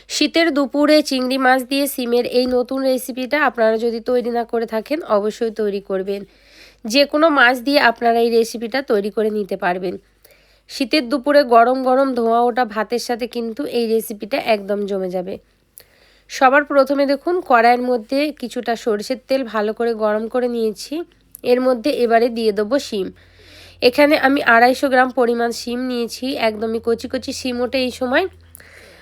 শীতের দুপুরে চিংড়ি মাছ দিয়ে সিমের এই নতুন রেসিপিটা আপনারা যদি তৈরি না করে থাকেন অবশ্যই তৈরি করবেন। যে কোনো মাছ দিয়ে আপনারা এই রেসিপিটা তৈরি করে নিতে পারবেন। শীতের দুপুরে গরম গরম ধোঁয়া ওঠা ভাতের সাথে কিন্তু এই রেসিপিটা একদম জমে যাবে। সবার প্রথমে দেখুন কড়াইয়ের মধ্যে কিছুটা সরষের তেল ভালো করে গরম করে নিয়েছি। এর মধ্যে এবারে দিয়ে দেবো শিম। এখানে আমি 250 গ্রাম পরিমাণ শিম নিয়েছি, একদমই কচি কচি শিম ওঠে এই সময়।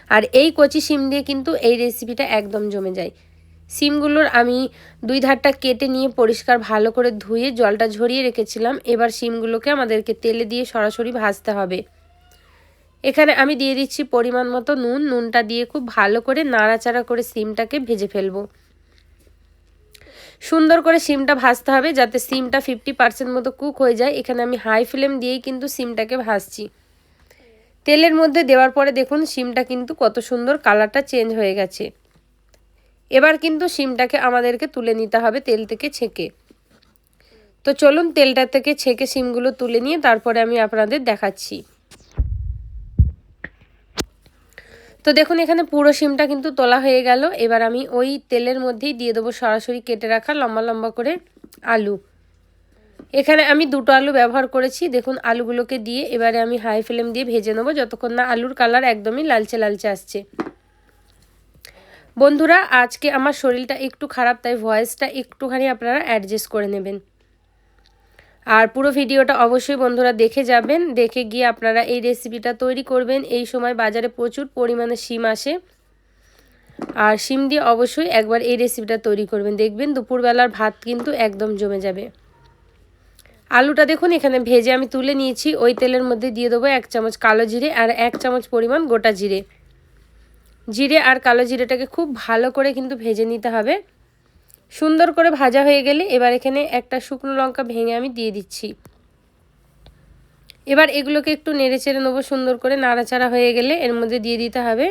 আর এই কচি শিম দিয়ে কিন্তু এই রেসিপিটা একদম জমে যায়। শিমগুলোর আমি দুই ধারটা কেটে নিয়ে পরিষ্কার ভালো করে ধুয়ে জলটা ঝরিয়ে রেখেছিলাম। এবার শিমগুলোকে আমাদেরকে তেলে দিয়ে সরাসরি ভাজতে হবে। এখানে আমি দিয়ে দিচ্ছি পরিমাণ মতো নুন। নুনটা দিয়ে খুব ভালো করে নাড়াচাড়া করে শিমটাকে ভেজে ফেলবো। সুন্দর করে শিমটা ভাজতে হবে যাতে শিমটা 50% মতো কুক হয়ে যায়। এখানে আমি হাই ফ্লেম দিয়েই কিন্তু শিমটাকে ভাজছি। তেলের মধ্যে দেওয়ার পরে দেখুন শিমটা কিন্তু কত সুন্দর কালারটা চেঞ্জ হয়ে গেছে। এবার কিন্তু শিমটাকে আমাদেরকে তুলে নিতে হবে তেল থেকে ছেঁকে। তো চলুন তেলটা থেকে ছেঁকে শিমগুলো তুলে নিয়ে তারপরে আমি আপনাদের দেখাচ্ছি। তো দেখুন এখানে পুরো শিমটা কিন্তু তোলা হয়ে গেল। এবার আমি ওই তেলের মধ্যেই দিয়ে দেবো সরাসরি কেটে রাখা লম্বা লম্বা করে আলু। এখানে আমি 2টো আলু ব্যবহার করেছি। দেখুন আলুগুলোকে দিয়ে এবারে আমি হাই ফ্লেম দিয়ে ভেজে নেবো যতক্ষণ না আলুর কালার একদমই লালচে লালচে আসছে। বন্ধুরা আজকে আমার শরীরটা একটু খারাপ, তাই ভয়েসটা একটুখানি আপনারা অ্যাডজাস্ট করে নেবেন। আর পুরো ভিডিওটা অবশ্যই বন্ধুরা দেখে যাবেন, দেখে গিয়ে আপনারা এই রেসিপিটা তৈরি করবেন। এই সময় বাজারে প্রচুর পরিমাণে শিম আসে, আর শিম দিয়ে অবশ্যই একবার এই রেসিপিটা তৈরি করবেন, দেখবেন দুপুরবেলার ভাত কিন্তু একদম জমে যাবে। আলুটা দেখুন এখানে ভেজে আমি তুলে নিয়েছি। ওই তেলের মধ্যে দিয়ে দেবো 1 চামচ কালো জিরে আর 1 চামচ পরিমাণ গোটা জিরে। জিরে আর কালো জিরেটাকে খুব ভালো করে কিন্তু ভেজে নিতে হবে। সুন্দর করে ভাজা হয়ে গেলে এবার এখানে একটা শুকনো লঙ্কা ভেঙে আমি দিয়ে দিচ্ছি। এবার এগুলোকে একটু নেড়ে চেড়ে নেবো। সুন্দর করে নাড়াচাড়া হয়ে গেলে এর মধ্যে দিয়ে দিতে হবে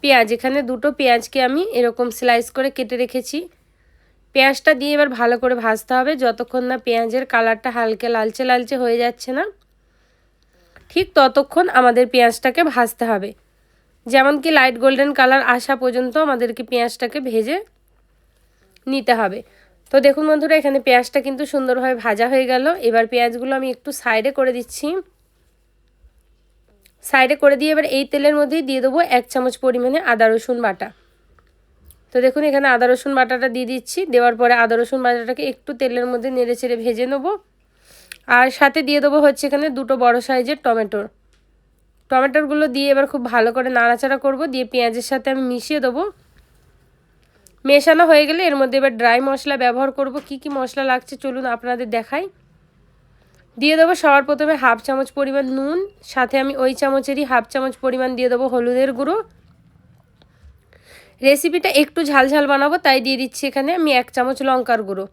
পেঁয়াজ। এখানে 2টো পেঁয়াজকে আমি এরকম স্লাইস করে কেটে রেখেছি। পেঁয়াজটা দিয়ে এবার ভালো করে ভাজতে হবে যতক্ষণ না পেঁয়াজের কালারটা হালকা লালচে লালচে হয়ে যাচ্ছে না, ঠিক ততক্ষণ আমাদের পেঁয়াজটাকে ভাজতে হবে। যেমন কি লাইট গোল্ডেন কালার আসা পর্যন্ত আমাদেরকে পেঁয়াজটাকে ভেজে নিতে হবে। তো দেখুন বন্ধুরা এখানে পেঁয়াজটা কিন্তু সুন্দরভাবে ভাজা হয়ে গেল। এবার পেঁয়াজগুলো আমি একটু সাইডে করে দিচ্ছি। সাইডে করে দিয়ে এবার এই তেলের মধ্যেই দিয়ে দেবো 1 চামচ পরিমাণে আদা রসুন বাটা। তো দেখুন এখানে আদা রসুন বাটাটা দিয়ে দিচ্ছি। দেওয়ার পরে আদা রসুন বাটাটাকে একটু তেলের মধ্যে নেড়ে চেড়ে ভেজে নেব। আর সাথে দিয়ে দেবো হচ্ছে এখানে 2টো বড় সাইজের টমেটোগুলো দিয়ে এবার খুব ভালো করে নাড়াচাড়া করব। দিয়ে পেঁয়াজের সাথে আমি মিশিয়ে দেবো। মেশানো হয়ে গেলে এর মধ্যে এবার ড্রাই মশলা ব্যবহার করব। কি কি মশলা লাগছে চলুন আপনাদের দেখাই। দিয়ে দেবো সবার প্রথমে 1/2 চামচ পরিমাণ নুন, সাথে আমি ওই চামচেরই 1/2 চামচ পরিমাণ দিয়ে দেবো হলুদের গুঁড়ো। রেসিপিটা একটু ঝালঝাল বানাবো তাই দিয়ে দিচ্ছি এখানে আমি 1 চামচ লঙ্কার গুঁড়ো।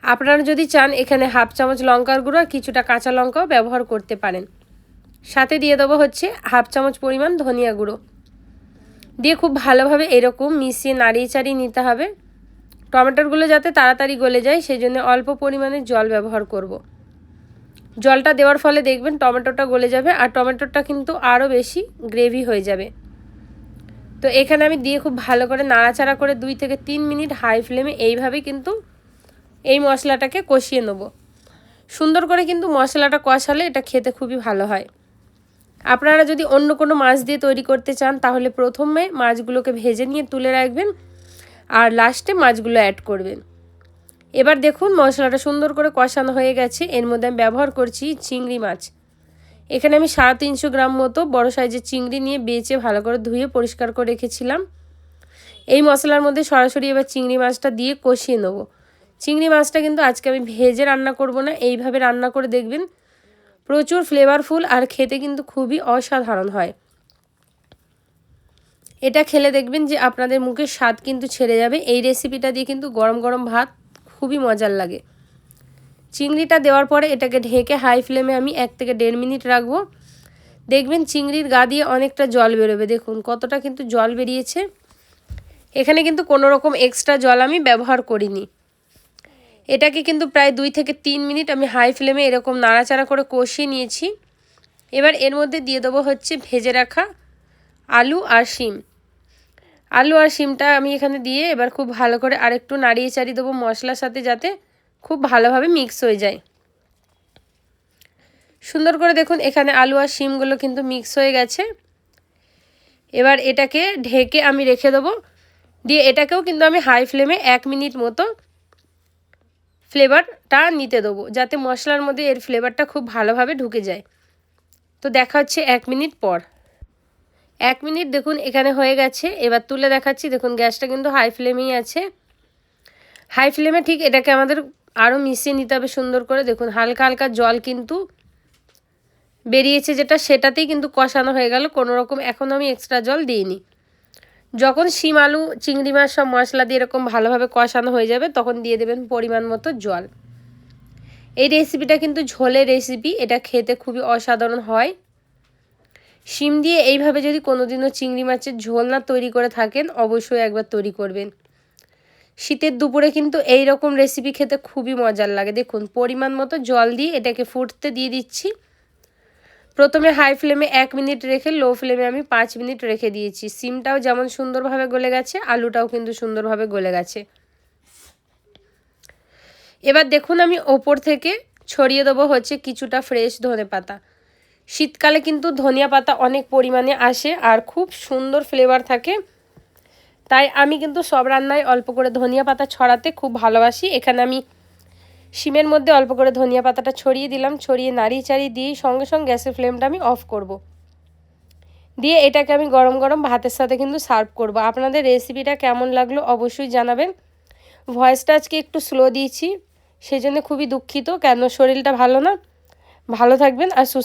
আপনারা যদি চান এখানে 1/2 চামচ লঙ্কার গুঁড়ো আর কিছুটা কাঁচা লঙ্কাও ব্যবহার করতে পারেন। সাথে দিয়ে দেবো হচ্ছে 1/2 চামচ পরিমাণ ধনিয়া গুঁড়ো। দিয়ে খুব ভালোভাবে এরকম মিশিয়ে নাড়িয়ে চাড়িয়ে নিতে হবে। টমেটোগুলো যাতে তাড়াতাড়ি গলে যায় সেই জন্য অল্প পরিমাণে জল ব্যবহার করব। জলটা দেওয়ার ফলে দেখবেন টমেটোটা গলে যাবে আর টমেটোটা কিন্তু আরও বেশি গ্রেভি হয়ে যাবে। তো এখানে আমি দিয়ে খুব ভালো করে নাড়াচাড়া করে 2 থেকে 3 মিনিট হাই ফ্লেমে এইভাবে কিন্তু এই মশলাটাকে কষিয়ে নেব। সুন্দর করে কিন্তু মশলাটা কষালে এটা খেতে খুবই ভালো হয়। আপনারা যদি অন্য কোনো মাছ দিয়ে তৈরি করতে চান তাহলে প্রথমে মাছগুলোকে ভেজে নিয়ে তুলে রাখবেন আর লাস্টে মাছগুলো অ্যাড করবেন। এবার দেখুন মশলাটা সুন্দর করে কষানো হয়ে গেছে। এর মধ্যে আমি ব্যবহার করছি চিংড়ি মাছ। এখানে আমি 350 গ্রাম মতো বড় সাইজের চিংড়ি নিয়ে বেছে ভালো করে ধুয়ে পরিষ্কার করে রেখেছিলাম। এই মশলার মধ্যে সরাসরি এবার চিংড়ি মাছটা দিয়ে কষিয়ে নেব। চিংড়ি মাছটা কিন্তু আজকে আমি ভেজে রান্না করব না, এইভাবে রান্না করে দেখবেন প্রচুর ফ্লেভারফুল আর খেতে কিন্তু খুবই অসাধারণ হয়। এটা খেলে দেখবেন যে আপনাদের মুখের স্বাদ কিন্তু ছেড়ে যাবে। এই রেসিপিটা দিয়ে কিন্তু গরম গরম ভাত খুবই মজার লাগে। চিংড়িটা দেওয়ার পরে এটাকে ঢেকে হাই ফ্লেমে আমি 1 থেকে 1.5 মিনিট রাখবো। দেখবেন চিংড়ির গা দিয়ে অনেকটা জল বেরোবে। দেখুন কতটা কিন্তু জল বেরিয়েছে। এখানে কিন্তু কোনো রকম এক্সট্রা জল আমি ব্যবহার করিনি। এটাকে কিন্তু প্রায় 2 থেকে 3 মিনিট আমি হাই ফ্লেমে এরকম নাড়াচাড়া করে কষিয়ে নিয়েছি। এবার এর মধ্যে দিয়ে দেবো হচ্ছে ভেজে রাখা আলু আর শিম। আলু আর শিমটা আমি এখানে দিয়ে এবার খুব ভালো করে আরেকটু নাড়িয়ে চাড়িয়ে দেবো মশলার সাথে, যাতে খুব ভালোভাবে মিক্স হয়ে যায়। সুন্দর করে দেখুন এখানে আলু আর শিমগুলো কিন্তু মিক্স হয়ে গেছে। এবার এটাকে ঢেকে আমি রেখে দেবো, দিয়ে এটাকেও কিন্তু আমি হাই ফ্লেমে 1 মিনিট মতো ফ্লেভারটা নিতে দেবো, যাতে মশলার মধ্যে এর ফ্লেভারটা খুব ভালোভাবে ঢুকে যায়। তো দেখা হচ্ছে 1 মিনিট পর। 1 মিনিট দেখুন এখানে হয়ে গেছে। এবার তুলে দেখাচ্ছি, দেখুন গ্যাসটা কিন্তু হাই ফ্লেমেই আছে। হাই ফ্লেমে ঠিক এটাকে আমাদের আরও মিশিয়ে নিতে হবে সুন্দর করে। দেখুন হালকা হালকা জল কিন্তু বেরিয়েছে, যেটা সেটাতেই কিন্তু কষানো হয়ে গেল, কোনো রকম এখন আমি এক্সট্রা জল দিইনি। যখন শিম আলু চিংড়ি মাছ সব মশলা দিয়ে এরকম ভালোভাবে কষানো হয়ে যাবে, তখন দিয়ে দেবেন পরিমাণ মতো জল। এই রেসিপিটা কিন্তু ঝোলের রেসিপি, এটা খেতে খুবই অসাধারণ হয়। শিম দিয়ে এইভাবে যদি কোনোদিনও চিংড়ি মাছের ঝোল না তৈরি করে থাকেন, অবশ্যই একবার তৈরি করবেন। শীতের দুপুরে কিন্তু এই রকম রেসিপি খেতে খুবই মজার লাগে। দেখুন পরিমাণ মতো জল দিয়ে এটাকে ফুটতে দিয়ে দিচ্ছি। প্রথমে হাই ফ্লেমে 1 মিনিট রেখে লো ফ্লেমে আমি 5 মিনিট রেখে দিয়েছি। শিমটাও যেমন সুন্দরভাবে গলে গেছে, আলুটাও কিন্তু সুন্দরভাবে গলে গেছে। এবার দেখুন আমি ওপর থেকে ছড়িয়ে দেবো হচ্ছে কিছুটা ফ্রেশ ধনেপাতা। শীতকালে কিন্তু ধনিয়া পাতা অনেক পরিমাণে আসে আর খুব সুন্দর ফ্লেভার থাকে, তাই আমি কিন্তু সব রান্নায় অল্প করে ধনিয়া পাতা ছড়াতে খুব ভালোবাসি। এখানে আমি শিমের মধ্যে অল্প করে ধনিয়া পাতাটা ছড়িয়ে দিলাম, ছড়িয়ে নাড়িয়ে চাড়িয়ে দিয়ে সঙ্গে সঙ্গে গ্যাসের ফ্লেমটা আমি অফ করব। দিয়ে এটাকে আমি গরম গরম ভাতের সাথে কিন্তু সার্ভ করব। আপনাদের রেসিপিটা কেমন লাগলো অবশ্যই জানাবেন। ভয়েসটা আজকে একটু স্লো দিয়েছি, সেজন্য খুবই দুঃখিত, কেন শরীরটা ভালো না। ভালো থাকবেন আর সুস্থ